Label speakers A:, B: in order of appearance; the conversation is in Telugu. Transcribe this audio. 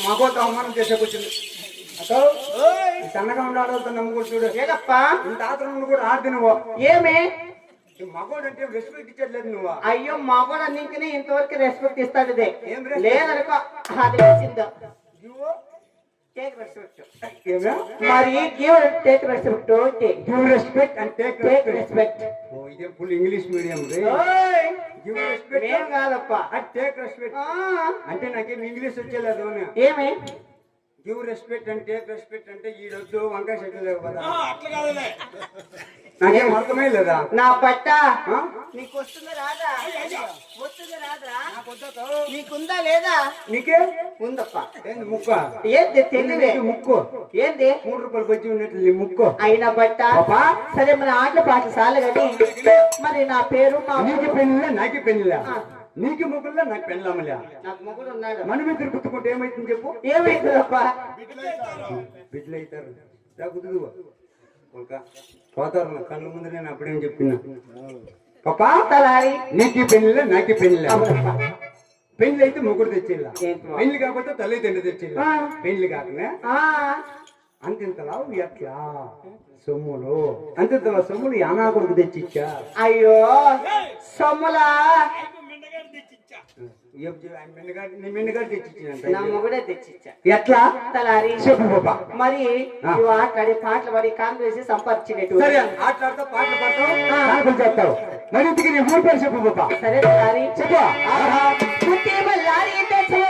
A: మగోతో అవమానం చేసే కూర్చుంది సన్నగా ఉండాలి నమ్ముకూడు చూడు
B: ఏదప్ప
A: ఇంత ఆత్రం కూడా ఆడితే నువ్వు
B: ఏమే
A: మగోడు అంటే రెస్పెక్ట్ ఇచ్చట్లేదు నువ్వు.
B: అయ్యో మగోడు అన్నింటినీ ఇంతవరకు రెస్పెక్ట్ ఇస్తాడుదే
A: ఏం
B: లేదనుకో అది వచ్చిందో టేక్ రెస్పెక్ట్ మరి give take respect
A: give respect and take
B: respect.
A: ఓ ఇదే ఫుల్ ఇంగ్లీష్ మీడియం రే. గివ్ రెస్పెక్ట్
B: ఏం కాదప్ప
A: అండ్ టేక్ రెస్పెక్ట్ అంటే నాకేం ఇంగ్లీష్ వచ్చేలేదు.
B: ఏమి
A: give respect and take respect అంటే ఈడొద్దు వంకాయ చెట్లు లేవు కదా.
C: అట్లా కాదులే,
A: నాకేం అర్థమే లేదా.
B: నా పట్ట నీకు వస్తుందా రాదా? వస్తుందా రాదా? నీకుందా లేదా?
A: నీకే
B: ఉందప్ప.
A: ఏంది ముక్క?
B: ఏంది తెలియదే
A: ముక్కు
B: ఏంది
A: 3 రూపాయలు బజ్జి ఉన్నట్లు ముక్కు
B: అయినా బట్ట. సరే మన ఆటల పాటలు చాలు కానీ మరి నా పేరు
A: నీకు పెళ్ళిలా నాకి పెళ్ళిలా, నీకు ముగ్గురులా నాకు పెళ్ళమ్మలే.
B: నాకు మొగుడు ఉన్నాడు.
A: మనం ఇద్దరు గుర్తుకుంటే ఏమైతుంది చెప్పు?
B: ఏమైతుందప్ప?
A: బిడ్డలు అవుతారు పోతారు నా కళ్ళు ముందు. నేను అప్పుడేం చెప్పినా పాపా
B: తలారి
A: నీకు పెళ్ళిలా నాకి పెళ్ళిలా. పెళ్లి అయితే ముగ్గురు తెచ్చిల్లా, పెళ్లి కాకపోతే తల్లి తండ్రి తెచ్చిల్లా. పెళ్లి కాకనే అంతింతలా ఎట్లా సొమ్ములు అంతింతలా సొమ్ములు యానా కొడుకు తెచ్చిచ్చా.
B: అయ్యో సొమ్ములా
A: మిన్నగాడు తెచ్చిచ్చిన
B: నా మొగుడే తెచ్చిచ్చా.
A: ఎట్లా
B: తలారి
A: చెప్పు పాపా.
B: మరి నువ్వు ఆటలాడి పాటలు పడి కాంగ్రెస్ సంపాదించినట్టు.
A: సరే ఆటలాడతావు పాటలు పాడతావు చెప్తావు. మరి ఇంటికి నీ ఊరి పేరు చెప్పు పాపా.
B: సరే తలారి
A: చెప్పు.
B: పుట్టి మల్లారి తెచ్చు